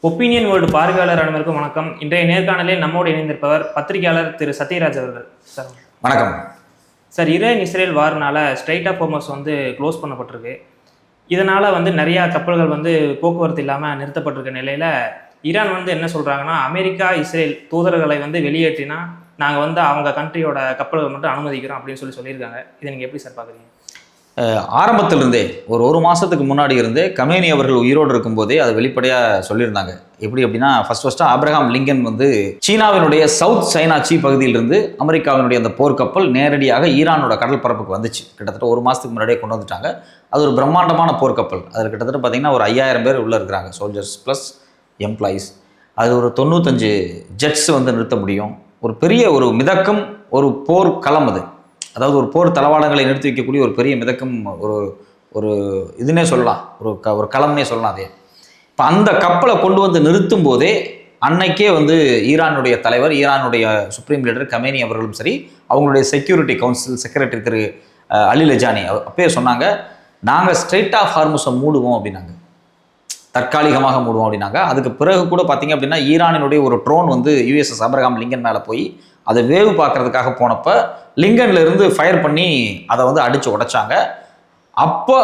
Opinion world பார்வையாளர் அனைவருக்கும் வணக்கம். இன்றைய நேர்காணலில் நம்மோடு இணைந்திருப்பவர் பத்திரிகையாளர் திரு சத்யராஜ் அவர்கள். சார் வணக்கம். சார், ஈரான் இஸ்ரேல் வார்னால ஸ்ட்ரைட் ஆஃப் ஹோர்மஸ் க்ளோஸ் பண்ணப்பட்டிருக்கு. இதனால் நிறையா கப்பல்கள் போக்குவரத்து இல்லாமல் நிறுத்தப்பட்டிருக்க நிலையில் ஈரான் என்ன சொல்கிறாங்கன்னா, அமெரிக்கா இஸ்ரேல் தூதர்களை வெளியேற்றினா நாங்கள் அவங்க கண்ட்ரியோட கப்பல்கள் மட்டும் அனுமதிக்கிறோம் அப்படின்னு சொல்லியிருக்காங்க. இதை நீங்கள் எப்படி சார் பார்க்குறீங்க? ஆரம்பத்திலிருந்தே ஒரு மாதத்துக்கு முன்னாடி இருந்தே கமேனி அவர்கள் உயிரோடு இருக்கும்போதே அதை வெளிப்படையாக சொல்லியிருந்தாங்க. எப்படி அப்படின்னா, ஃபஸ்ட்டு ஆப்ரஹாம் லிங்கன் சீனாவினுடைய சவுத் சைனா சீ பகுதியிலிருந்து அமெரிக்காவினுடைய அந்த போர்க்கப்பல் நேரடியாக ஈரானோட கடல் பரப்புக்கு வந்துச்சு. கிட்டத்தட்ட ஒரு மாதத்துக்கு முன்னாடியே கொண்டு வந்துட்டாங்க. அது ஒரு பிரம்மாண்டமான போர்க்கப்பல். அதில் கிட்டத்தட்ட பார்த்திங்கன்னா ஒரு 5000 பேர் உள்ளே இருக்கிறாங்க, சோல்ஜர்ஸ் ப்ளஸ் எம்ப்ளாயீஸ். அது ஒரு 95 ஜெட்ஸ் நிறுத்த முடியும். ஒரு பெரிய ஒரு மிதக்கும் ஒரு போர் களம் அது. அதாவது ஒரு போர் தளவாடங்களை நிறுத்தி வைக்கக்கூடிய ஒரு பெரிய மிதக்கும் ஒரு இதுன்னே சொல்லலாம், ஒரு களம்னே சொல்லலாம். அதே இப்போ அந்த கப்பலை கொண்டு நிறுத்தும் போதே அன்னைக்கே ஈரானுடைய தலைவர், ஈரானுடைய சுப்ரீம் லீடர் கமேனி அவர்களும் சரி, அவங்களுடைய செக்யூரிட்டி கவுன்சில் செக்ரட்டரி திரு அலி லஜானி அப்பயே சொன்னாங்க, நாங்கள் ஸ்ட்ரெயிட் ஆஃப் ஹார்முஸை மூடுவோம் அப்படின்னாங்க, தற்காலிகமாக மூடுவோம் அப்படின்னாங்க. அதுக்கு பிறகு கூட பார்த்தீங்க அப்படின்னா ஈரானினுடைய ஒரு ட்ரோன் யூஎஸ்எஸ் ஆப்ரஹாம் லிங்கன் மேலே போய் அதை வேவு பார்க்கறதுக்காக போனப்போ லிங்கன்லேருந்து ஃபயர் பண்ணி அதை அடித்து உடைச்சாங்க. அப்போ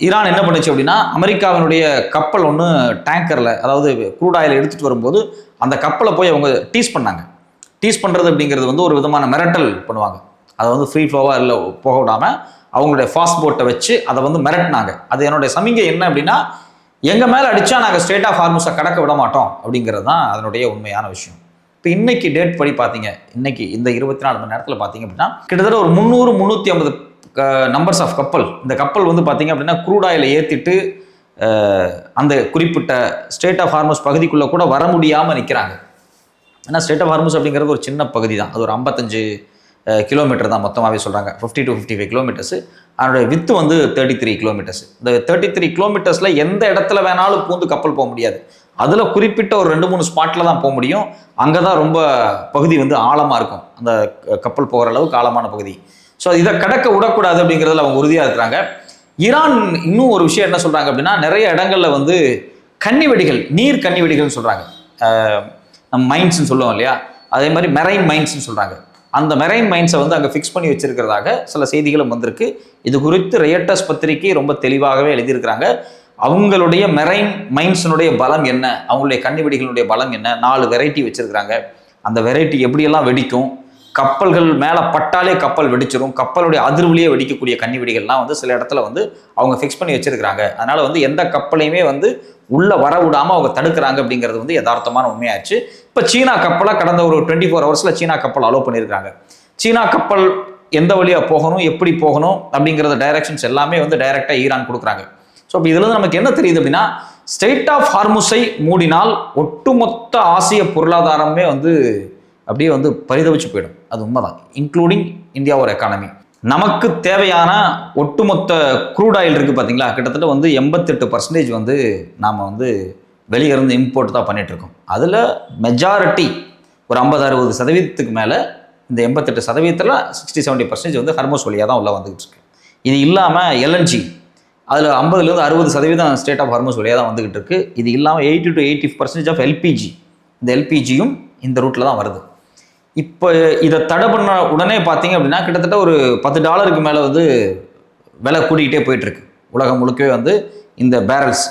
ஈரான் என்ன பண்ணுச்சு அப்படின்னா, அமெரிக்காவினுடைய கப்பல் டேங்கரில், அதாவது க்ரூட் ஆயில் எடுத்துகிட்டு வரும்போது அந்த கப்பலை போய் அவங்க டீஸ் பண்ணாங்க. டீஸ் பண்ணுறது அப்படிங்கிறது ஒரு விதமான மிரட்டல் பண்ணுவாங்க. அதை ஃப்ரீ ஃப்ளோவாக இல்லை போக விடாமல் அவங்களுடைய ஃபாஸ்ட் போட்டை வச்சு அதை மிரட்டினாங்க. அது என்னுடைய சமிங்கை என்ன அப்படின்னா, எங்கள் மேலே அடித்தா நாங்கள் ஸ்ட்ரெயிட் ஆஃப் ஹார்முஸை கடக்க விட மாட்டோம் அப்படிங்கிறது தான் அதனுடைய உண்மையான விஷயம். இப்போ இன்னைக்கு டேட் படி பார்த்தீங்க, இன்னைக்கு இந்த 24 மணி நேரத்தில் பார்த்தீங்க அப்படின்னா கிட்டத்தட்ட ஒரு 300-350 நம்பர்ஸ் ஆஃப் கப்பல். இந்த கப்பல் பார்த்தீங்க அப்படின்னா க்ரூட் ஆயிலை ஏற்றிட்டு அந்த குறிப்பிட்ட ஸ்ட்ரெயிட் ஆஃப் ஹார்முஸ் பகுதிக்குள்ளே கூட வர முடியாமல் நிற்கிறாங்க. ஏன்னா ஸ்ட்ரெயிட் ஆஃப் ஹார்முஸ் அப்படிங்கிறது ஒரு சின்ன பகுதி தான். அது ஒரு 55 கிலோமீட்டர் தான் மொத்தமாகவே சொல்கிறாங்க. 50 to 55 கிலோமீட்டர்ஸ். அதனுடைய வித்து 33 கிலோமீட்டர்ஸ். இந்த 33 கிலோமீட்டர்ஸில் எந்த இடத்துல வேணாலும் பூந்து கப்பல் போக முடியாது. அதில் குறிப்பிட்ட ஒரு 2-3 ஸ்பாட்டில் தான் போக முடியும். அங்கே தான் ரொம்ப பகுதி ஆழமாக இருக்கும், அந்த கப்பல் போகிற அளவுக்கு ஆழமான பகுதி. ஸோ இதை கடக்க விடக்கூடாது அப்படிங்கிறதுல அவங்க உறுதியாக இருக்கிறாங்க. ஈரான் இன்னும் ஒரு விஷயம் என்ன சொல்கிறாங்க அப்படின்னா, நிறைய இடங்களில் கன்னி வெடிகள், நீர் கன்னி வெடிகள்னு சொல்கிறாங்க. நம்ம மைன்ஸ்ன்னு சொல்லுவோம் இல்லையா, அதே மாதிரி மெரைன் மைன்ஸ்ன்னு சொல்கிறாங்க. அந்த மெரைன் மைன்ஸை அங்கே ஃபிக்ஸ் பண்ணி வச்சிருக்கிறதாக சில செய்திகளும் வந்திருக்கு. இது குறித்து ரியட்டர்ஸ் பத்திரிகை ரொம்ப தெளிவாகவே எழுதியிருக்கிறாங்க. அவங்களுடைய மெரைன் மைன்ஸினுடைய பலம் என்ன, அவங்களுடைய கன்னிவெடிகளுடைய பலம் என்ன, 4 வெரைட்டி வச்சிருக்கிறாங்க. அந்த வெரைட்டி எப்படியெல்லாம் வெடிக்கும், கப்பல்கள் மேலே பட்டாலே கப்பல் வெடிச்சிடும், கப்பலுடைய அதிர்வுலேயே வெடிக்கக்கூடிய கன்னிவெடிகள்லாம் சில இடத்துல அவங்க ஃபிக்ஸ் பண்ணி வச்சிருக்கிறாங்க. அதனால எந்த கப்பலையுமே உள்ளே வர விடாமல் அவங்க தடுக்கிறாங்க அப்படிங்கிறது யதார்த்தமான உண்மையாச்சு. இப்போ சீனா கப்பலை கடந்த ஒரு 24 ஹவர்ஸில் சீனா கப்பல் அலோவ் பண்ணியிருக்காங்க. சீனா கப்பல் எந்த வழியாக போகணும், எப்படி போகணும் அப்படிங்கிறத டைரக்ஷன்ஸ் எல்லாமே டைரெக்டாக ஈரான் கொடுக்குறாங்க. ஸோ இப்போ இதில் நமக்கு என்ன தெரியுது அப்படின்னா, ஸ்ட்ரெயிட் ஆஃப் ஹார்முஸை மூடினால் ஒட்டுமொத்த ஆசிய பொருளாதாரமே அப்படியே பரிதவிச்சு போயிடும். அது உண்மைதான், இன்க்ளூடிங் இந்தியாவோட எக்கானமி. நமக்கு தேவையான ஒட்டுமொத்த க்ரூட் ஆயில் இருக்குது பார்த்தீங்களா, கிட்டத்தட்ட 88% நாம் வெளியே இருந்து இம்போர்ட் தான் பண்ணிகிட்ருக்கோம். அதில் மெஜாரிட்டி ஒரு 50-60% மேலே, இந்த 88%ல் 60-70% ஹார்முஸ் வழியாக தான் உள்ளே வந்துக்கிட்டு இருக்கு. இது இல்லாமல் எல்என்ஜி, அதில் 50-60% ஸ்ட்ரெயிட் ஆஃப் ஹார்முஸ் வழியாக தான் வந்துக்கிட்டு இருக்கு. இது இல்லாமல் 80-80% ஆஃப் எல்பிஜி, இந்த எல்பிஜியும் இந்த ரூட்டில் தான் வருது. இப்போ இதை தடை பண்ண உடனே பார்த்தீங்க அப்படின்னா கிட்டத்தட்ட ஒரு $10 மேலே விலை கூட்டிக்கிட்டே போயிட்டுருக்கு உலகம் முழுக்கவே இந்த பேரல்ஸ்.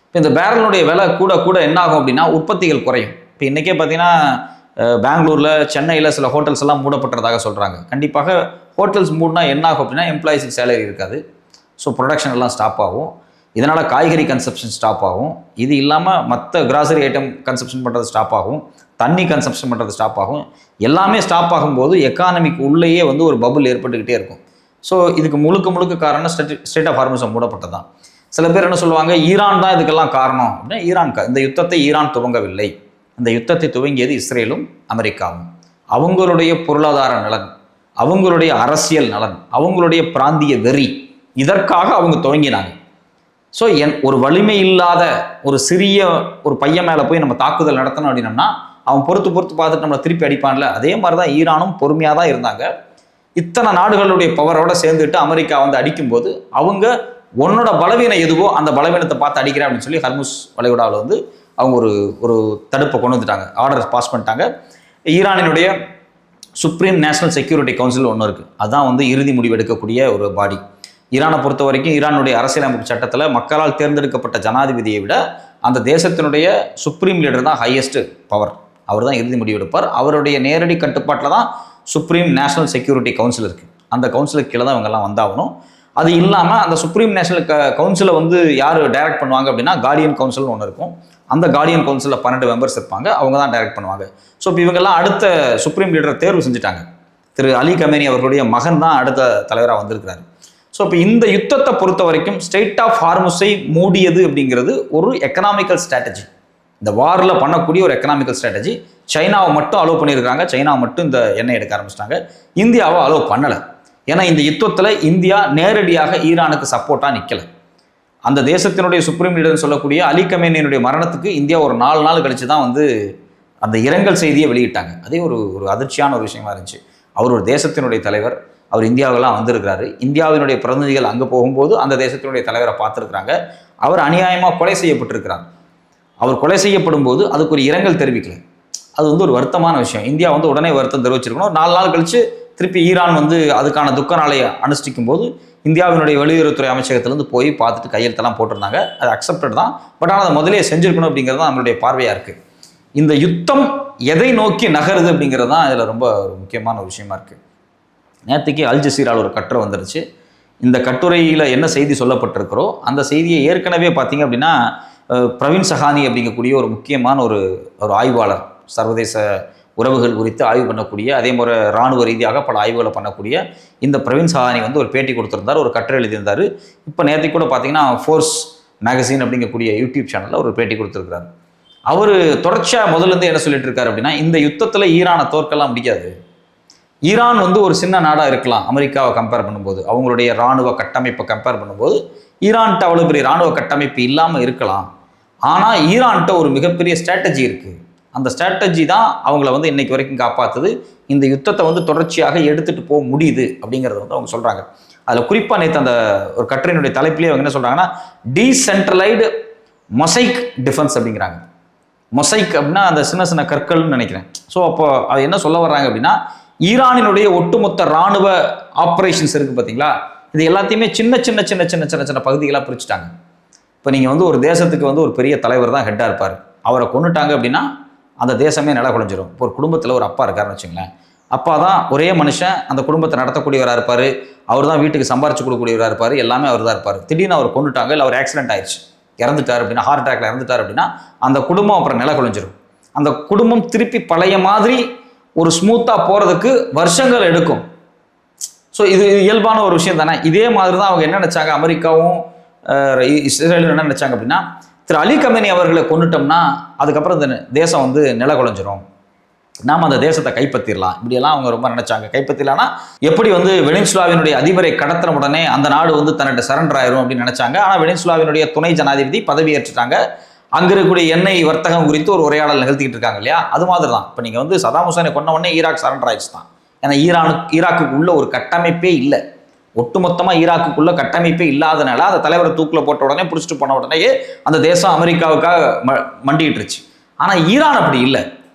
இப்போ இந்த பேரலுடைய விலை கூட கூட என்ன ஆகும் அப்படின்னா, உற்பத்திகள் குறையும். இப்போ இன்றைக்கே பார்த்தீங்கன்னா பெங்களூரில், சென்னையில் சில ஹோட்டல்ஸ் எல்லாம் மூடப்பட்டதாக சொல்கிறாங்க. கண்டிப்பாக ஹோட்டல்ஸ் மூடினா என்ன ஆகும் அப்படின்னா, எம்ப்ளாயிஸுக்கு சேலரி இருக்காது. ஸோ ப்ரொடக்ஷன் எல்லாம் ஸ்டாப் ஆகும். இதனால் காய்கறி கன்சப்ஷன் ஸ்டாப் ஆகும். இது இல்லாமல் மற்ற கிராசரி ஐட்டம் கன்சப்ஷன் பண்ணுறது ஸ்டாப் ஆகும், தண்ணி கன்சப்ஷன் பண்ணுறது ஸ்டாப் ஆகும். எல்லாமே ஸ்டாப் ஆகும்போது எக்கானமிக்கு உள்ளேயே ஒரு பபுள் ஏற்பட்டுக்கிட்டே இருக்கும். ஸோ இதுக்கு முழுக்க காரணம் ஸ்ட்ரெயிட் ஆஃப் ஹார்முஸை மூடப்பட்டது தான். சில பேர் என்ன சொல்லுவாங்க, ஈரான் தான் இதுக்கெல்லாம் காரணம் அப்படின்னா, இந்த யுத்தத்தை ஈரான் துவங்கவில்லை. இந்த யுத்தத்தை துவங்கியது இஸ்ரேலும் அமெரிக்காவும். அவங்களுடைய பொருளாதார நலன், அவங்களுடைய அரசியல் நலன், அவங்களுடைய பிராந்திய வெறி, இதற்காக அவங்க துவங்கினாங்க. ஸோ ஒரு வலிமை இல்லாத ஒரு சிறிய ஒரு பையன் மேலே போய் நம்ம தாக்குதல் நடத்தணும் அப்படின்னம்னா, அவன் பொறுத்து பார்த்துட்டு நம்மளை திருப்பி அடிப்பான்ல, அதே மாதிரி தான் ஈரானும் பொறுமையாக தான் இருந்தாங்க. இத்தனை நாடுகளுடைய பவரோட சேர்ந்துட்டு அமெரிக்கா அடிக்கும்போது அவங்க உன்னோட பலவீனம் எதுவோ அந்த பலவீனத்தை பார்த்து அடிக்கிறேன் அப்படின்னு சொல்லி ஹர்முஸ் வளைகுடாவில் அவங்க ஒரு தடுப்பை கொண்டு வந்துட்டாங்க, ஆர்டர் பாஸ் பண்ணிட்டாங்க. ஈரானினுடைய சுப்ரீம் நேஷனல் செக்யூரிட்டி கவுன்சில் ஒன்று இருக்குது, அதுதான் வந்து இறுதி முடிவு எடுக்கக்கூடிய ஒரு பாடி. ஈரானை பொறுத்த வரைக்கும் ஈரானுடைய அரசியலமைப்பு சட்டத்தில் மக்களால் தேர்ந்தெடுக்கப்பட்ட ஜனாதிபதியை விட அந்த தேசத்தினுடைய சுப்ரீம் லீடர் தான் ஹையஸ்ட் பவர், அவர் தான் இறுதி முடிவு எடுப்பார். அவருடைய நேரடி கட்டுப்பாட்டில் தான் சுப்ரீம் நேஷனல் செக்யூரிட்டி கவுன்சில் இருக்குது. அந்த கவுன்சிலுக்கு கீழே தான் இவங்கெல்லாம் வந்தாகணும். அது இல்லாமல் அந்த சுப்ரீம் நேஷனல் கவுன்சிலை வந்து யார் டைரக்ட் பண்ணுவாங்க அப்படின்னா கார்டியன் கவுன்சில்னு ஒன்று இருக்கும். அந்த கார்டியன் கவுன்சிலில் 12 மெம்பர்ஸ் இருப்பாங்க, அவங்க தான் டைரக்ட் பண்ணுவாங்க. ஸோ இப்போ இவங்கெல்லாம் அடுத்த சுப்ரீம் லீடரை தேர்வு செஞ்சுட்டாங்க. திரு அலி கமேனி அவர்களுடைய மகன் தான் அடுத்த தலைவராக வந்திருக்கிறாரு. ஸோ இப்போ இந்த யுத்தத்தை பொறுத்த வரைக்கும் ஸ்ட்ரெய்ட் ஆஃப் ஹார்முஸை மூடியது அப்படிங்கிறது ஒரு எக்கனாமிக்கல் ஸ்ட்ராட்டஜி, இந்த வாரில் பண்ணக்கூடிய ஒரு எக்கனாமிக்கல் ஸ்ட்ராட்டஜி. சைனாவை மட்டும் அலோவ் பண்ணியிருக்காங்க, சைனாவை மட்டும் இந்த எண்ணெய் எடுக்க ஆரம்பிச்சிட்டாங்க, இந்தியாவை அலோவ் பண்ணலை. ஏன்னா இந்த யுத்தத்தில் இந்தியா நேரடியாக ஈரானுக்கு சப்போர்ட்டாக நிற்கலை. அந்த தேசத்தினுடைய சுப்ரீம் லீடர்னு சொல்லக்கூடிய அலி கமேனியினுடைய மரணத்துக்கு இந்தியா ஒரு 4 நாள் கழிச்சு தான் வந்து அந்த இரங்கல் செய்தியை வெளியிட்டாங்க. அதே ஒரு அதிர்ச்சியான ஒரு விஷயமா இருந்துச்சு. அவர் ஒரு தேசத்தினுடைய தலைவர், அவர் இந்தியாவெல்லாம் வந்திருக்கிறாரு. இந்தியாவினுடைய பிரதிநிதிகள் அங்கே போகும்போது அந்த தேசத்தினுடைய தலைவரை பார்த்துருக்குறாங்க. அவர் அநியாயமாக கொலை செய்யப்பட்டிருக்கிறார். அவர் கொலை செய்யப்படும் போது அதுக்கு ஒரு இரங்கல் தெரிவிக்கல. அது வந்து ஒரு வருத்தமான விஷயம். இந்தியா வந்து உடனே வருத்தம் தெரிவிச்சிருக்கணும். 4 நாள் கழிச்சு திருப்பி ஈரான் வந்து அதுக்கான துக்க நாளையை அனுஷ்டிக்கும் போது இந்தியாவினுடைய வெளியுறவுத்துறை அமைச்சகத்திலேருந்து போய் பார்த்துட்டு கையெழுத்தெல்லாம் போட்டிருந்தாங்க. அது அக்செப்டட் தான். பட் ஆனால் அதை முதலே செஞ்சுருக்கணும் அப்படிங்கிறது தான் நம்மளுடைய பார்வையாக இருக்குது. இந்த யுத்தம் எதை நோக்கி நகருது அப்படிங்கிறது தான் இதில் ரொம்ப ஒரு முக்கியமான ஒரு விஷயமா இருக்குது. நேற்றுக்கு அல் ஜசீராவில் ஒரு கட்டுரை வந்துருச்சு. இந்த கட்டுரையில் என்ன செய்தி சொல்லப்பட்டிருக்கிறோ அந்த செய்தியை ஏற்கனவே பார்த்தீங்க அப்படின்னா பிரவீன் சஹானி அப்படிங்கக்கூடிய ஒரு முக்கியமான ஒரு ஆய்வாளர், சர்வதேச உறவுகள் குறித்து ஆய்வு பண்ணக்கூடிய, அதே மாதிரி இராணுவ ரீதியாக பல ஆய்வுகளை பண்ணக்கூடிய இந்த பிரவீன் சஹானி வந்து ஒரு பேட்டி கொடுத்துருந்தார், ஒரு கட்டுரை எழுதியிருந்தார். இப்போ நேற்றுக்கு கூட பார்த்தீங்கன்னா ஃபோர்ஸ் மேகசின் அப்படிங்கக்கூடிய யூடியூப் சேனலில் ஒரு பேட்டி கொடுத்துருக்கிறார். அவர் தொடர்ச்சியாக முதல்லேருந்து என்ன சொல்லிட்டு இருக்காரு அப்படின்னா, இந்த யுத்தத்தில் ஈரானை தோற்கலாம் முடியாது. ஈரான் வந்து ஒரு சின்ன நாடாக இருக்கலாம் அமெரிக்காவை கம்பேர் பண்ணும்போது, அவங்களுடைய இராணுவ கட்டமைப்பை கம்பேர் பண்ணும்போது ஈரான்கிட்ட அவ்வளோ பெரிய இராணுவ கட்டமைப்பு இல்லாமல் இருக்கலாம். ஆனால் ஈரான்கிட்ட ஒரு மிகப்பெரிய ஸ்ட்ராட்டஜி இருக்குது. அந்த ஸ்ட்ராட்டஜி தான் அவங்கள வந்து இன்னைக்கு வரைக்கும் காப்பாற்றுது. இந்த யுத்தத்தை வந்து தொடர்ச்சியாக எடுத்துகிட்டு போக முடியுது அப்படிங்கிறத வந்து அவங்க சொல்கிறாங்க. அதில் குறிப்பாக நேற்று அந்த ஒரு கட்டுரையினுடைய தலைப்பிலேயே அவங்க என்ன சொல்கிறாங்கன்னா, டீசென்ட்ரலைடு மொசைக் டிஃபென்ஸ் அப்படிங்கிறாங்க. மொசைக் அப்படின்னா அந்த சின்ன சின்ன கற்கள்னு நினைக்கிறேன். ஸோ அப்போ அது என்ன சொல்ல வர்றாங்க அப்படின்னா, ஈரானினுடைய ஒட்டுமொத்த இராணுவ ஆப்ரேஷன்ஸ் இருக்குது பார்த்தீங்களா, இது எல்லாத்தையுமே சின்ன சின்ன சின்ன சின்ன சின்ன சின்ன பகுதிகளாக பிரிச்சுட்டாங்க. இப்போ நீங்கள் வந்து ஒரு தேசத்துக்கு வந்து ஒரு பெரிய தலைவர் தான் ஹெட்டாக இருப்பார், அவரை கொண்டுட்டாங்க அப்படின்னா அந்த தேசமே நில குலைஞ்சிரும். இப்போ ஒரு குடும்பத்தில் ஒரு அப்பா இருக்காருன்னு வச்சுங்களேன், அப்பா தான் ஒரே மனுஷன் அந்த குடும்பத்தை நடத்தக்கூடியவராக இருப்பார், அவர் தான் வீட்டுக்கு சம்பாரிச்சு கொடுக்கக்கூடியவராக இருப்பார், எல்லாமே அவர் தான் இருப்பார். திடீர்னு அவர் கொண்டுட்டாங்க, இல்லை அவர் ஆக்சிடென்ட் ஆயிடுச்சு, இறந்துட்டார் அப்படின்னா, ஹார்ட் அட்டாக்ல இறந்துட்டார் அப்படின்னா அந்த குடும்பம் அப்புறம் நில குலைஞ்சிரும். அந்த குடும்பம் திருப்பி பழைய மாதிரி ஒரு ஸ்மூத்தாக போகிறதுக்கு வருஷங்கள் எடுக்கும். ஸோ இது இயல்பான ஒரு விஷயம் தானே. இதே மாதிரி தான் அவங்க என்ன நினச்சாங்க, அமெரிக்காவும் இஸ்ரேலும் என்ன நினச்சாங்க அப்படின்னா, திரு அலி கமேனி அவர்களை கொண்டுட்டோம்னா அதுக்கப்புறம் இந்த தேசம் வந்து நில குலைஞ்சிரும், நாம் அந்த தேசத்தை கைப்பற்றிடலாம், இப்படியெல்லாம் அவங்க ரொம்ப நினைச்சாங்க. கைப்பற்றிடலாம்னா எப்படி வந்து வெனிசுலாவினுடைய அதிபரை கடத்தின உடனே அந்த நாடு வந்து தன்னிட்ட சரண்டர் ஆயிரும் அப்படின்னு நினைச்சாங்க. ஆனால் வெனிசுலாவினுடைய துணை ஜனாதிபதி பதவி ஏற்றுட்டாங்க. அங்கே இருக்கக்கூடிய எண்ணெய் வர்த்தகம் குறித்து ஒரு உரையாடல் நிகழ்த்திக்கிட்டு இருக்காங்க இல்லையா, அது மாதிரி தான். இப்போ நீங்கள் வந்து சதாம் ஹுசைனை கொண்ட உடனே ஈராக் சரண்டர் ஆயிடுச்சு தான். ஏன்னா ஈராக்குக்கு உள்ள ஒரு கட்டமைப்பே இல்லை, ஒட்டுமொத்தமாக ஈராக்குக்குள்ள கட்டமைப்பே இல்லாதனால அந்த தலைவரை தூக்கில் போட்ட உடனே பிடிச்சிட்டு போன உடனேயே அந்த தேசம் அமெரிக்காவுக்காக மண்டிட்டுருச்சு. ஆனால் ஈரான் அப்படி இல்லை.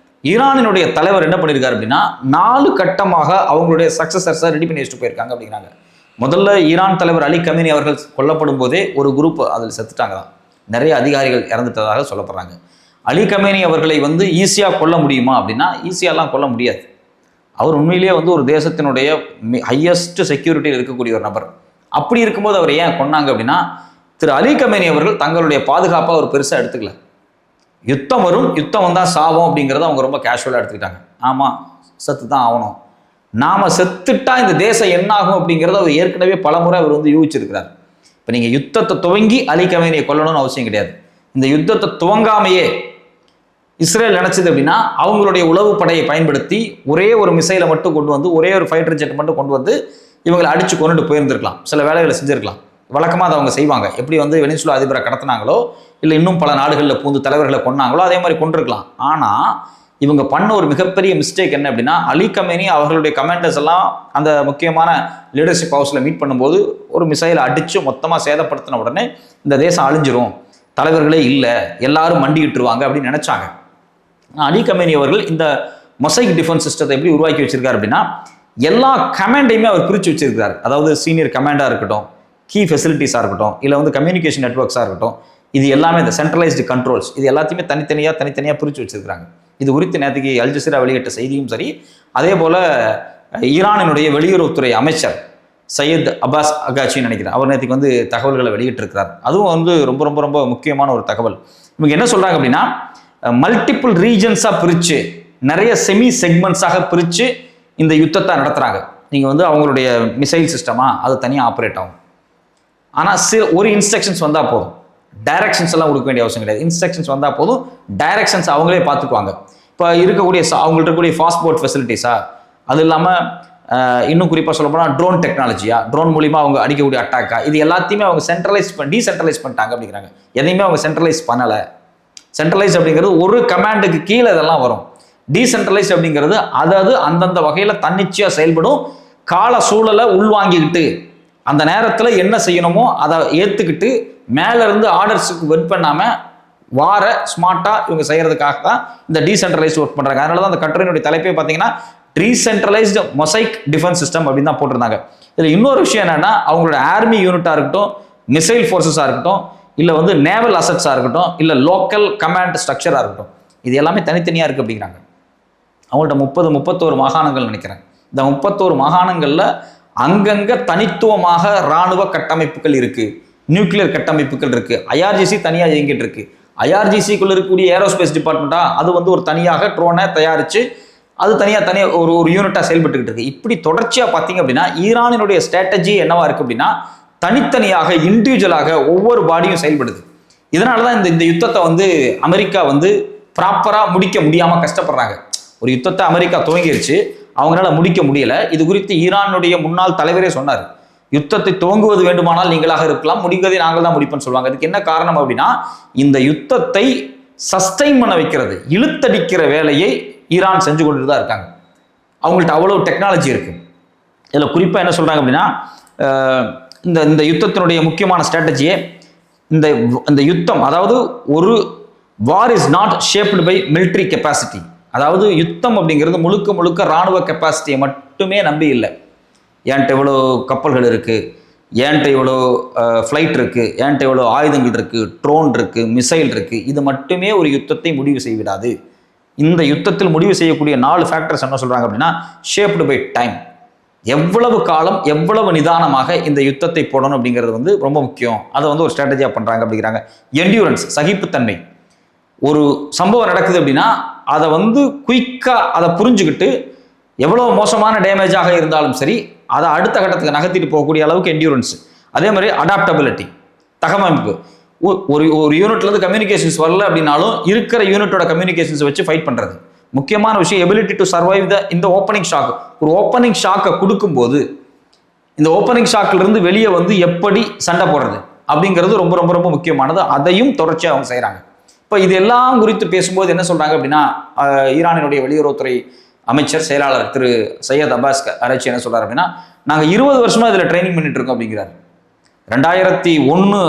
ஈரானினுடைய தலைவர் என்ன பண்ணியிருக்காரு அப்படின்னா, 4 கட்டமாக அவங்களுடைய சக்சஸர்ஸை ரெடி பண்ணி வச்சுட்டு போயிருக்காங்க அப்படிங்கிறாங்க. முதல்ல ஈரான் தலைவர் அலி கமேனி அவர்கள் கொல்லப்படும் போதே ஒரு குரூப் அதில் செத்துட்டாங்க தான், நிறைய அதிகாரிகள் இறந்துட்டதாக சொல்லப்படுறாங்க. அலி கமேனி அவர்களை வந்து ஈஸியாக கொல்ல முடியுமா அப்படின்னா ஈஸியாலாம் கொல்ல முடியாது. அவர் உண்மையிலேயே வந்து ஒரு தேசத்தினுடைய ஹையஸ்ட் செக்யூரிட்டியில் இருக்கக்கூடிய ஒரு நபர். அப்படி இருக்கும்போது அவர் ஏன் கொன்னாங்க அப்படின்னா, திரு அலி கமேனி அவர்கள் தங்களுடைய பாதுகாப்பாக அவர் பெருசாக எடுத்துக்கல. யுத்தம் வரும், யுத்தம் வந்தால் சாவோம் அப்படிங்கிறத அவங்க ரொம்ப கேஷுவலாக எடுத்துக்கிட்டாங்க. ஆமாம், செத்து தான் ஆகணும், நாம் செத்துட்டா இந்த தேசம் என்ன ஆகும் அப்படிங்கிறத அவர் ஏற்கனவே பலமுறை அவர் வந்து யூகிச்சிருக்கிறார். இப்போ நீங்கள் யுத்தத்தை துவங்கி அலி கமேனியை கொல்லணும்னு அவசியம் கிடையாது. இந்த யுத்தத்தை துவங்காமையே இஸ்ரேல் நினைச்சது அப்படின்னா அவங்களுடைய உளவு படையை பயன்படுத்தி ஒரே ஒரு மிசைலை மட்டும் கொண்டு வந்து, ஒரே ஒரு ஃபைட்டர் ஜெட் மட்டும் கொண்டு வந்து இவங்களை அடிச்சு கொண்டுட்டு போயிருந்திருக்கலாம், சில வேலைகளை செஞ்சிருக்கலாம். வழக்கமாக அதை அவங்க செய்வாங்க. எப்படி வந்து வெனிசுலா அதிபரை கடத்தினாங்களோ, இல்லை இன்னும் பல நாடுகளில் பூந்து தலைவர்களை கொண்டாங்களோ அதே மாதிரி கொண்டிருக்கலாம். ஆனால் இவங்க பண்ண ஒரு மிகப்பெரிய மிஸ்டேக் என்ன அப்படின்னா, அலி கமேனி அவர்களுடைய கமாண்டர்ஸ் எல்லாம் அந்த முக்கியமான லீடர்ஷிப் ஹவுஸில் மீட் பண்ணும்போது ஒரு மிசைலை அடித்து மொத்தமாக சேதப்படுத்தின உடனே இந்த தேசம் அழிஞ்சிரும், தலைவர்களே இல்லை, எல்லாரும் மண்டிட்டுருவாங்க அப்படின்னு நினைச்சாங்க. அலி கமேனி அவர்கள் இந்த மொசைக் டிஃபென்ஸ் சிஸ்டத்தை எப்படி உருவாக்கி வச்சிருக்காரு அப்படின்னா, எல்லா கமாண்டையுமே அவர் பிரித்து வச்சிருக்காரு. அதாவது சீனியர் கமாண்டாக இருக்கட்டும், கீ ஃபெசிலிட்டிஸாக இருக்கட்டும், இல்லை வந்து கம்யூனிகேஷன் நெட்ஒர்க்ஸாக இருக்கட்டும், இது எல்லாமே இந்த சென்ட்ரலைஸ்டு கண்ட்ரோல்ஸ் இது எல்லாத்தையுமே தனித்தனியாக பிரித்து வச்சிருக்காங்க. இது குறித்து நேற்றுக்கு அல் ஜஸீரா வெளியிட்ட செய்தியும் சரி, அதே போல் ஈரானினுடைய வெளியுறவுத்துறை அமைச்சர் சையத் அப்பாஸ் அகாச்சின்னு நினைக்கிறேன், அவர் நேற்றுக்கு வந்து தகவல்களை வெளியிட்டிருக்கிறார். அதுவும் வந்து ரொம்ப ரொம்ப ரொம்ப முக்கியமான ஒரு தகவல். இவங்க என்ன சொல்கிறாங்க அப்படின்னா, மல்டிபிள் ரீஜன்ஸாக பிரித்து, நிறைய செமி செக்மெண்ட்ஸாக பிரித்து இந்த யுத்தத்தை நடத்துகிறாங்க. நீங்கள் வந்து அவங்களுடைய மிசைல் சிஸ்டமாக அது தனியாக ஆப்ரேட் ஆகும். ஆனால் ஒரு இன்ஸ்ட்ரக்ஷன்ஸ் வந்தால் போதும், டைரக்ஷன்ஸ் எல்லாம் கொடுக்க வேண்டிய அவசியம் கிடையாது. இன்ஸ்ட்ரக்ஷன்ஸ் வந்தால் போதும், டைரக்ஷன்ஸ் அவங்களே பார்த்துக்குவாங்க. இப்போ இருக்கக்கூடிய அவங்கள்ட்ட இருக்கக்கூடிய ஃபாஸ்ட் போர்ட் ஃபெசிலிட்டிஸா, அது இல்லாமல் இன்னும் குறிப்பாக சொல்ல போனால் ட்ரோன் டெக்னாலஜியா, ட்ரோன் மூலிமா அவங்க அடிக்கக்கூடிய அட்டாக்கா, இது எல்லாத்தையுமே அவங்க டீசென்ட்ரலைஸ் பண்ணிட்டாங்க அப்படிங்கிறாங்க. எதையுமே அவங்க சென்ட்ரலைஸ் பண்ணலை. சென்ட்ரலைஸ் அப்படிங்கிறது ஒரு கமாண்டுக்கு கீழே இதெல்லாம் வரும். டீசென்ட்ரலைஸ் அப்படிங்கிறது அதாவது அந்தந்த வகையில் தன்னிச்சையாக செயல்படும். கால சூழலை உள்வாங்கிக்கிட்டு அந்த நேரத்தில் என்ன செய்யணுமோ அதை ஏற்றுக்கிட்டு மேலேருந்து ஆர்டர்ஸுக்கு வெட் பண்ணாமல் வார ஸ்மார்ட்டாக இவங்க செய்கிறதுக்காக தான் இந்த டீசென்ட்ரலைஸ் ஒர்க் பண்ணுறாங்க. அதனால தான் அந்த கட்டுரையினுடைய தலைப்பே பார்த்தீங்கன்னா டீசென்ட்ரலைஸ்டு மொசைக் டிஃபென்ஸ் சிஸ்டம் அப்படின்னு தான் போட்டிருந்தாங்க. இதில் இன்னொரு விஷயம் என்னன்னா, அவங்களோட ஆர்மி யூனிட்டாக இருக்கட்டும், மிசைல் ஃபோர்ஸஸாக இருக்கட்டும், இல்லை வந்து நேவல் அசட்ஸாக இருக்கட்டும், இல்லை லோக்கல் கமாண்ட் ஸ்ட்ரக்சராக இருக்கட்டும், இது எல்லாமே தனித்தனியாக இருக்குது அப்படிங்கிறாங்க. அவங்கள்ட்ட 31 மாகாணங்கள் நினைக்கிறேன். இந்த 31 மாகாணங்களில் அங்கங்கே தனித்துவமாக இராணுவ கட்டமைப்புகள் இருக்குது, நியூக்ளியர் கட்டமைப்புகள் இருக்குது. ஐஆர்ஜிசி தனியாக இயங்கிட்டு இருக்கு. ஐஆர்ஜிசிக்குள்ள இருக்கக்கூடிய ஏரோஸ்பேஸ் டிபார்ட்மெண்ட்டா அது வந்து ஒரு தனியாக ட்ரோனை தயாரித்து அது தனியாக ஒரு யூனிட்டாக செயல்பட்டுக்கிட்டு இருக்கு. இப்படி தொடர்ச்சியாக பார்த்தீங்க அப்படின்னா ஈரானினுடைய ஸ்ட்ராட்டஜி என்னவா இருக்குது அப்படின்னா, தனித்தனியாக இண்டிவிஜுவலாக ஒவ்வொரு பாடியும் செயல்படுது. இதனால தான் இந்த யுத்தத்தை வந்து அமெரிக்கா வந்து ப்ராப்பராக முடிக்க முடியாமல் கஷ்டப்படுறாங்க. ஒரு யுத்தத்தை அமெரிக்கா துவங்கிருச்சு, அவங்களால முடிக்க முடியல. இது குறித்து ஈரானுடைய முன்னாள் தலைவரே சொன்னார், யுத்தத்தை துவங்குவது வேண்டுமானால் நீங்களாக இருக்கலாம், முடிவதை நாங்கள் தான் முடிப்போம்னு சொல்லுவாங்க. அதுக்கு என்ன காரணம் அப்படின்னா, இந்த யுத்தத்தை சஸ்டைன் பண்ண வைக்கிறது, இழுத்தடிக்கிற வேலையை ஈரான் செஞ்சு கொண்டு தான் இருக்காங்க. அவங்கள்ட்ட அவ்வளவு டெக்னாலஜி இருக்கு. இதில் குறிப்பாக என்ன சொல்றாங்க அப்படின்னா, இந்த யுத்தத்தினுடைய முக்கியமான ஸ்ட்ராட்டஜியே இந்த யுத்தம், அதாவது ஒரு war is not shaped by military capacity. அதாவது யுத்தம் அப்படிங்கிறது முழுக்க முழுக்க இராணுவ கெப்பாசிட்டியை மட்டுமே நம்பி இல்லை. ஏன்ட்ட இவ்வளோ கப்பல்கள் இருக்குது, ஏன்ட்ட இவ்வளோ ஃப்ளைட் இருக்குது, ஏன்ட்ட இவ்வளோ ஆயுதங்கள் இருக்குது, ட்ரோன் இருக்குது, மிசைல் இருக்குது, இது மட்டுமே ஒரு யுத்தத்தை முடிவு செய்விடாது. இந்த யுத்தத்தில் முடிவு செய்யக்கூடிய 4 ஃபேக்டர்ஸ் என்ன சொல்கிறாங்க அப்படின்னா, ஷேப்டு பை டைம், எவ்வளவு காலம் எவ்வளவு நிதானமாக இந்த யுத்தத்தை போடணும் அப்படிங்கிறது வந்து ரொம்ப முக்கியம். அதை வந்து ஒரு ஸ்ட்ராட்டஜியாக பண்ணுறாங்க அப்படிங்கிறாங்க. என்டியூரன்ஸ், சகிப்புத்தன்மை. ஒரு சம்பவம் நடக்குது அப்படின்னா அதை வந்து குயிக்காக அதை புரிஞ்சுக்கிட்டு எவ்வளோ மோசமான டேமேஜாக இருந்தாலும் சரி அதை அடுத்த கட்டத்துக்கு நகர்த்திட்டு போகக்கூடிய அளவுக்கு என்டியூரன்ஸ். அதே மாதிரி அடாப்டபிலிட்டி, தகவமைப்பு. ஒரு யூனிட்லேருந்து கம்யூனிகேஷன்ஸ் வரல அப்படின்னாலும் இருக்கிற யூனிட்டோட கம்யூனிகேஷன்ஸ் வச்சு ஃபைட் பண்ணுறது. முக்கியமான விஷயம் எபிலிட்டி டு சர்வைவ் இந்த ஓப்பனிங் ஷாக். ஒரு ஓப்பனிங் ஷாக்கை கொடுக்கும்போது இந்த ஓப்பனிங் ஷாக்ல இருந்து வெளியே வந்து எப்படி சண்டை போடுறது அப்படிங்கிறது ரொம்ப ரொம்ப ரொம்ப முக்கியமானது. அதையும் தொடர்ச்சியாக அவங்க செய்கிறாங்க. இப்போ இது எல்லாம் குறித்து பேசும்போது என்ன சொல்றாங்க அப்படின்னா, ஈரானினுடைய வெளியுறவுத்துறை அமைச்சர் செயலாளர் திரு சையத் அப்பாஸ் அராக்சி என்ன சொல்றாரு அப்படின்னா, நாங்கள் 20 வருஷமா இதில் ட்ரைனிங் பண்ணிட்டு இருக்கோம் அப்படிங்கிறார். 2001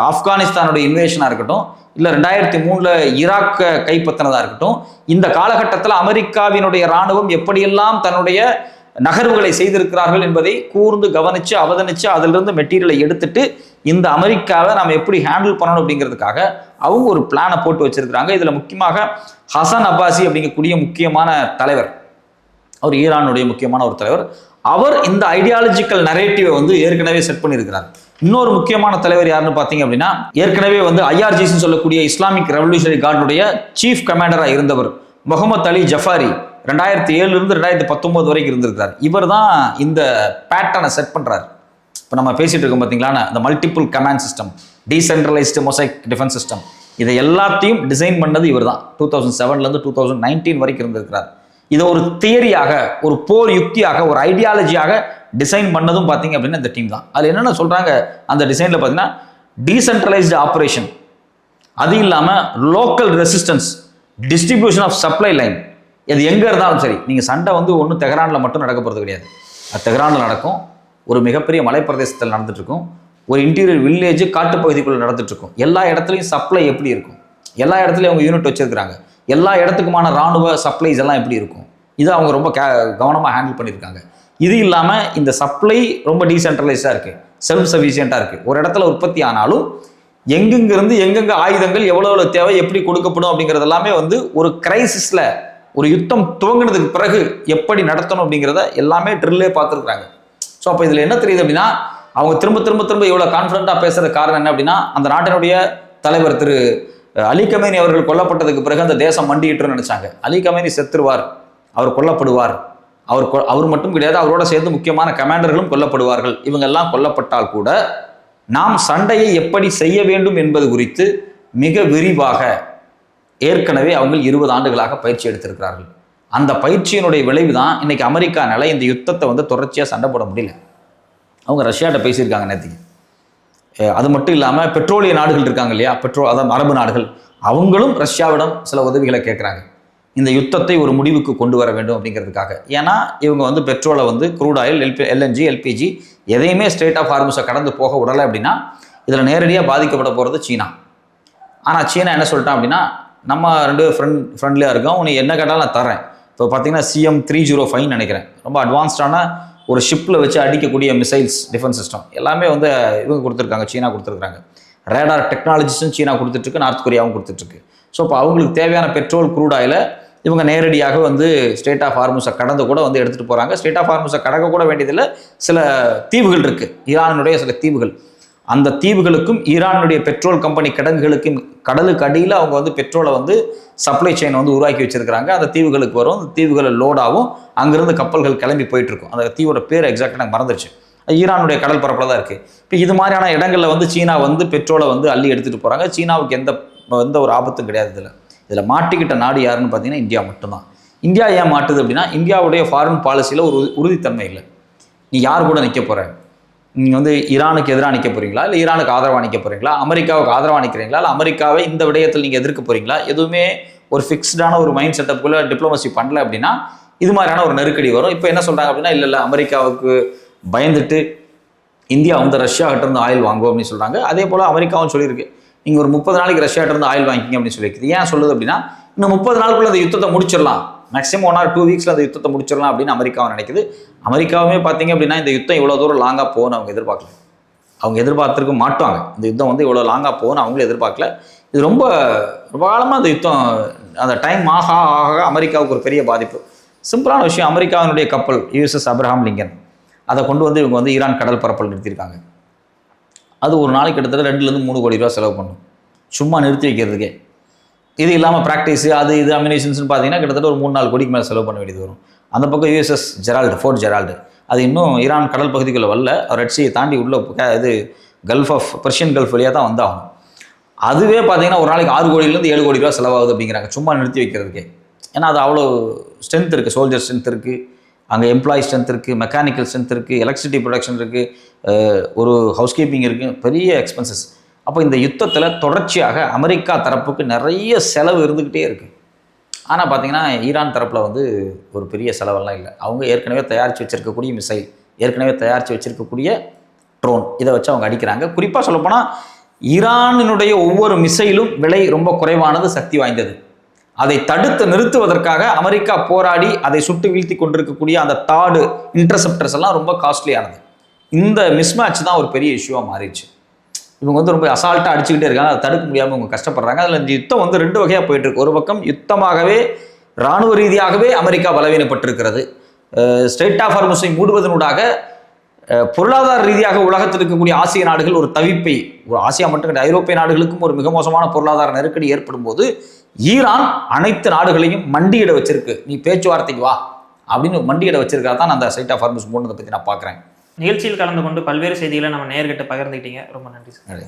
ஆப்கானிஸ்தானுடைய இன்வேஷனாக இருக்கட்டும், இல்லை 2003 ஈராக்கை கைப்பற்றினதாக இருக்கட்டும், இந்த காலகட்டத்தில் அமெரிக்காவினுடைய இராணுவம் எப்படியெல்லாம் தன்னுடைய நகர்வுகளை செய்திருக்கிறார்கள் என்பதை கூர்ந்து கவனித்து அவதானித்து அதிலிருந்து மெட்டீரியலை எடுத்துட்டு இந்த அமெரிக்காவை நாம் எப்படி ஹேண்டில் பண்ணணும் அப்படிங்கிறதுக்காக அவங்க ஒரு பிளானை போட்டு வச்சிருக்கிறாங்க. இதில் முக்கியமாக ஹசன் அப்பாசி அப்படிங்கக்கூடிய முக்கியமான தலைவர், அவர் ஈரானுடைய முக்கியமான ஒரு தலைவர். அவர் இந்த ஐடியாலஜிக்கல் நரேட்டிவை வந்து ஏற்கனவே செட் பண்ணியிருக்கிறார். இன்னொரு முக்கியமான தலைவர் யாருன்னு பார்த்தீங்க அப்படின்னா, ஏற்கனவே வந்து ஐஆர்ஜிசின்னு சொல்லக்கூடிய இஸ்லாமிக் ரெவல்யூஷனரி கார்டுடைய சீஃப் கமாண்டராக இருந்தவர் முகமது அலி ஜஃபாரி 2007 2019 வரைக்கும் இருந்திருக்கிறார். இவர் தான் இந்த பேட்டர்னை செட் பண்ணுறாரு. இப்போ நம்ம பேசிட்டு இருக்கோம் பார்த்தீங்களா, இந்த multiple command system, decentralised mosaic defence system, இதை எல்லாத்தையும் டிசைன் பண்ணது இவர் தான். 2007 2019 வரைக்கும் இருந்திருக்கிறார். இதை ஒரு தியரியாக, ஒரு போர் யுக்தியாக, ஒரு ஐடியாலஜியாக டிசைன் பண்ணதும் பார்த்தீங்க அப்படின்னா இந்த டீம் தான். அதில் என்னென்ன சொல்கிறாங்க அந்த டிசைனில் பார்த்தீங்கன்னா, டீசென்ட்ரலைஸ்டு ஆப்ரேஷன், அது இல்லாமல் local resistance, distribution of supply line. இது எங்கே இருந்தாலும் சரி, நீங்கள் சண்டை வந்து ஒன்றும் தெஹ்ரானில் மட்டும் நடக்க போகிறது கிடையாது. அது தெஹ்ரானில் நடக்கும், ஒரு மிகப்பெரிய மலைப்பிரதேசத்தில் நடந்துட்டு இருக்கும், ஒரு இன்டீரியர் வில்லேஜ் காட்டுப்பகுதிக்குள்ளே நடந்துட்டு இருக்கும். எல்லா இடத்துலையும் சப்ளை எப்படி இருக்கும், எல்லா இடத்துலையும் அவங்க யூனிட் வச்சிருக்கிறாங்க, எல்லா இடத்துக்குமான இராணுவ சப்ளைஸ் எல்லாம் எப்படி இருக்கும், இதை அவங்க ரொம்ப கவனமாக ஹேண்டில் பண்ணியிருக்காங்க. இது இல்லாமல் இந்த சப்ளை ரொம்ப டீசென்ட்ரலைஸாக இருக்குது, செல்ஃப் சஃபிஷியண்ட்டாக இருக்குது. ஒரு இடத்துல உற்பத்தி ஆனாலும் எங்கெங்கிருந்து எங்கெங்கே ஆயுதங்கள் எவ்வளோ தேவை எப்படி கொடுக்கப்படும் அப்படிங்கிறது எல்லாமே வந்து ஒரு கிரைசிஸில், ஒரு யுத்தம் துவங்கினதுக்கு பிறகு எப்படி நடத்தணும் அப்படிங்கிறத எல்லாமே ட்ரில்லே பார்த்துருக்குறாங்க. ஸோ அப்போ இதில் என்ன தெரியுது அப்படின்னா, அவங்க திரும்ப திரும்ப திரும்ப இவ்வளோ கான்ஃபிடண்ட்டாக பேசுகிற காரணம் என்ன அப்படின்னா, அந்த நாட்டினுடைய தலைவர் திரு அலி கமேனி அவர்கள் கொல்லப்பட்டதுக்கு பிறகு அந்த தேசம் மண்டிட்டுன்னு நினைச்சாங்க. அலி கமேனி செத்துருவார், அவர் கொல்லப்படுவார், அவர் மட்டும் கிடையாது, அவரோட சேர்ந்து முக்கியமான கமாண்டர்களும் கொல்லப்படுவார்கள். இவங்க எல்லாம் கொல்லப்பட்டால் கூட நாம் சண்டையை எப்படி செய்ய வேண்டும் என்பது குறித்து மிக விரிவாக ஏற்கனவே அவங்க 20 ஆண்டுகளாக பயிற்சி எடுத்திருக்கிறார்கள். அந்த பயிற்சியினுடைய விளைவு தான் இன்னைக்கு அமெரிக்கானால இந்த யுத்தத்தை வந்து தொடர்ச்சியாக சண்டை போட முடியல. அவங்க ரஷ்யாட்ட பேசியிருக்காங்க நேற்றுக்கு. அது மட்டும் இல்லாமல் பெட்ரோலிய நாடுகள் இருக்காங்க இல்லையா, அதாவது அரபு நாடுகள், அவங்களும் ரஷ்யாவிடம் சில உதவிகளை கேட்குறாங்க இந்த யுத்தத்தை ஒரு முடிவுக்கு கொண்டு வர வேண்டும் அப்படிங்கிறதுக்காக. ஏன்னா இவங்க வந்து பெட்ரோலை வந்து க்ரூட் ஆயில், LNG, LPG எதையுமே ஸ்ட்ரெயிட் ஆஃப் ஹார்முஸை கடந்து போக விடலை அப்படின்னா இதில் நேரடியாக பாதிக்கப்பட போகிறது சீனா. ஆனால் சீனா என்ன சொல்லிட்டான் அப்படின்னா, நம்ம 2 ஃப்ரெண்ட்லியாக இருக்கோம், உனக்கு என்ன கேட்டாலும் நான் தரேன். இப்போ பார்த்தீங்கன்னா CM-305 நினைக்கிறேன், ரொம்ப அட்வான்ஸ்டான ஒரு ஷிப்பில் வச்சு அடிக்கக்கூடிய மிசைல்ஸ் டிஃபென்ஸ் சிஸ்டம் எல்லாமே வந்து இவங்க கொடுத்துருக்காங்க, சீனா கொடுத்துருக்காங்க. ரேடார் டெக்னாலஜிஸும் சீனா கொடுத்துட்ருக்கு, நார்த் கொரியாவும் கொடுத்துட்ருக்கு. ஸோ இப்போ அவங்களுக்கு தேவையான பெட்ரோல், க்ரூட் ஆயிலை இவங்க நேரடியாக வந்து ஸ்ட்ரெயிட் ஆஃப் ஹார்முஸை கடந்து கூட வந்து எடுத்துகிட்டு போகிறாங்க. ஸ்ட்ரெயிட் ஆஃப் ஹார்முஸை கடக்க கூட வேண்டியதில்லை, சில தீவுகள் இருக்குது, ஈரானுடைய சில தீவுகள். அந்த தீவுகளுக்கும் ஈரானுடைய பெட்ரோல் கம்பெனி கிடங்குகளுக்கும் கடலுக்கு அடியில் அவங்க வந்து பெட்ரோலை வந்து சப்ளை செயினை வந்து உருவாக்கி வச்சிருக்கிறாங்க. அந்த தீவுகளுக்கு வரும், அந்த தீவுகளை லோடாகவும் அங்கிருந்து கப்பல்கள் கிளம்பி போயிட்டு இருக்கும். அந்த தீவோட பேர் எக்ஸாக்டாக எனக்கு மறந்துருச்சு, ஈரானுடைய கடல் பரப்பில் தான் இருக்குது. இப்போ இது மாதிரியான இடங்களில் வந்து சீனா வந்து பெட்ரோலை வந்து அள்ளி எடுத்துகிட்டு போகிறாங்க. சீனாவுக்கு எந்த ஒரு ஆபத்தும் கிடையாது. இதில் மாட்டிக்கிட்ட நாடு யாருன்னு பார்த்தீங்கன்னா இந்தியா மட்டும்தான். இந்தியா ஏன் மாட்டுது அப்படின்னா, இந்தியாவுடைய ஃபாரின் பாலிசியில் ஒரு உறுதித்தன்மை இல்லை. நீ யார் கூட நிற்க போகிற, நீங்கள் வந்து ஈரானுக்கு எதிராக நிற்க போகிறீங்களா, இல்லை ஈரானுக்கு ஆதரவாக நிற்க போகிறீங்களா, அமெரிக்காவுக்கு ஆதரவாக நிற்கிறீங்களா, இல்லை அமெரிக்காவை இந்த விடயத்தில் நீங்கள் எதிர்க்க போகிறீங்களா, எதுவுமே ஒரு ஃபிக்ஸ்டான ஒரு மைண்ட் செட்டப்புக்குள்ளே டிப்ளமசி பண்ணல அப்படின்னா இது மாதிரியான ஒரு நெருக்கடி வரும். இப்போ என்ன சொல்கிறாங்க அப்படின்னா, இல்லை அமெரிக்காவுக்கு பயந்துட்டு இந்தியா வந்து ரஷ்யாகிட்டேருந்து ஆயில் வாங்குவோம் அப்படின்னு சொல்கிறாங்க. அதே போல் அமெரிக்காவும் சொல்லியிருக்கு, நீங்கள் ஒரு 30 நாளைக்கு ரஷ்யாகிட்டேருந்து ஆயில் வாங்கிக்கிங்க அப்படின்னு சொல்லியிருக்குது. ஏன் சொல்லுது அப்படின்னா, இன்னும் 30 நாளுக்குள்ள அந்த யுத்தத்தை முடிச்சிடலாம், மேக்ஸிமம் 1 or 2 வீக்ஸில் அந்த யுத்தத்தை முடிச்சிடலாம் அப்படின்னு அமெரிக்காவும் நினைக்குது. அமெரிக்காவுமே பார்த்தீங்க அப்படின்னா இந்த யுத்தம் இவ்வளோ தூரம் லாங்காக போகணும்னு அவங்க எதிர்பார்க்கல, அவங்க எதிர்பார்த்துருக்க மாட்டாங்க. இந்த யுத்தம் வந்து இவ்வளோ லாங்காக போகணும்னு அவங்களும் எதிர்பார்க்கல. இது ரொம்ப காலமாக அந்த யுத்தம் அந்த டைம் ஆக ஆக அமெரிக்காவுக்கு ஒரு பெரிய பாதிப்பு. சிம்பிளான விஷயம், அமெரிக்காவினுடைய கப்பல் USS அப்ரஹாம் லிங்கன் அதை கொண்டு வந்து இவங்க வந்து ஈரான் கடல் பரப்பில் நிறுத்தியிருக்காங்க. அது ஒரு நாளைக்கு கிட்டத்தட்ட 2-3 கோடி ரூபா செலவு பண்ணும் சும்மா நிறுத்தி வைக்கிறதுக்கே. இது இல்லாமல் ப்ராக்டிஸு அது இது அம்யூனிஷன்ஸ்னு பார்த்தீங்கன்னா கிட்டத்தட்ட ஒரு 3-4 கோடிக்கு மேலே செலவு பண்ண வேண்டியது வரும். அந்த பக்கம் USS ஃபோர்ட் ஜெரால்டு அது இன்னும் ஈரான் கடல் பகுதிக்குள்ளே வரல, ரெட் சீயை தாண்டி உள்ள இது பெர்ஷியன் கல்ஃப் வழியாக தான் வந்தாகணும். அதுவே பார்த்தீங்கன்னா ஒரு நாளைக்கு 6 கோடியிலேருந்து 7 கோடி ரூபா செலவாகுது அப்படிங்கிறாங்க சும்மா நிறுத்தி வைக்கிறதுக்கே. ஏன்னா அது அவ்வளோ ஸ்ட்ரென்த் இருக்குது, சோல்ஜர் ஸ்ட்ரென்த் இருக்குது, அங்கே எம்ப்ளாயி ஸ்ட்ரென்த் இருக்குது, மெக்கானிக்கல் ஸ்ட்ரென்த் இருக்குது, எலக்ட்ரிசிட்டி ப்ரொடக்ஷன் இருக்குது, ஒரு ஹவுஸ் கீப்பிங் இருக்குது, பெரிய எக்ஸ்பென்சஸ். அப்போ இந்த யுத்தத்தில் தொடர்ச்சியாக அமெரிக்கா தரப்புக்கு நிறைய செலவு இருந்துக்கிட்டே இருக்குது. ஆனால் பார்த்தீங்கன்னா ஈரான் தரப்பில் வந்து ஒரு பெரிய செலவெல்லாம் இல்லை. அவங்க ஏற்கனவே தயாரித்து வச்சுருக்கக்கூடிய மிசைல், ஏற்கனவே தயாரித்து வச்சுருக்கக்கூடிய ட்ரோன், இதை வச்சு அவங்க அடிக்கிறாங்க. குறிப்பாக சொல்லப்போனால் ஈரானினுடைய ஒவ்வொரு மிசைலும் விலை ரொம்ப குறைவானது, சக்தி வாய்ந்தது. அதை தடுத்து நிறுத்துவதற்காக அமெரிக்கா போராடி அதை சுட்டு வீழ்த்தி கொண்டிருக்கக்கூடிய அந்த தாடு இன்டர்செப்டர்ஸ் எல்லாம் ரொம்ப காஸ்ட்லியானது. இந்த மிஸ்மேட்ச் தான் ஒரு பெரிய இஷ்யூவாக மாறிடுச்சு. இவங்க வந்து ரொம்ப அசால்ட்டாக அடிச்சுக்கிட்டே இருக்காங்க, அதை தடுக்க முடியாமல் இவங்க கஷ்டப்படுறாங்க. அதில் இந்த யுத்தம் வந்து 2 வகையாக போயிட்டு இருக்கு. ஒரு பக்கம் யுத்தமாகவே இராணுவ ரீதியாகவே அமெரிக்கா பலவீனப்பட்டிருக்கிறது. ஸ்ட்ரெயிட் ஆஃப் ஹார்முஸை மூடுவதனூடாக பொருளாதார ரீதியாக உலகத்தில் இருக்கக்கூடிய ஆசிய நாடுகள் ஒரு தவிப்பை, ஒரு ஆசியா மட்டும் கிடையாது ஐரோப்பிய நாடுகளுக்கும் ஒரு மிக மோசமான பொருளாதார நெருக்கடி ஏற்படும் போது ஈரான் அனைத்து நாடுகளையும் மண்டியிட வச்சிருக்கு, நீ பேச்சுவார்த்தைக்கு வா அப்படின்னு மண்டியிட வச்சிருக்கா தான் அந்த ஸ்ட்ரெயிட் ஆஃப் ஹார்முஸ் மூடுனதை பற்றி நான் பார்க்குறேன். நிகழ்ச்சியில் கலந்து கொண்டு பல்வேறு செய்திகளை நம்ம நேர்கிட்ட பகிர்ந்துக்கிட்டீங்க, ரொம்ப நன்றி சார்.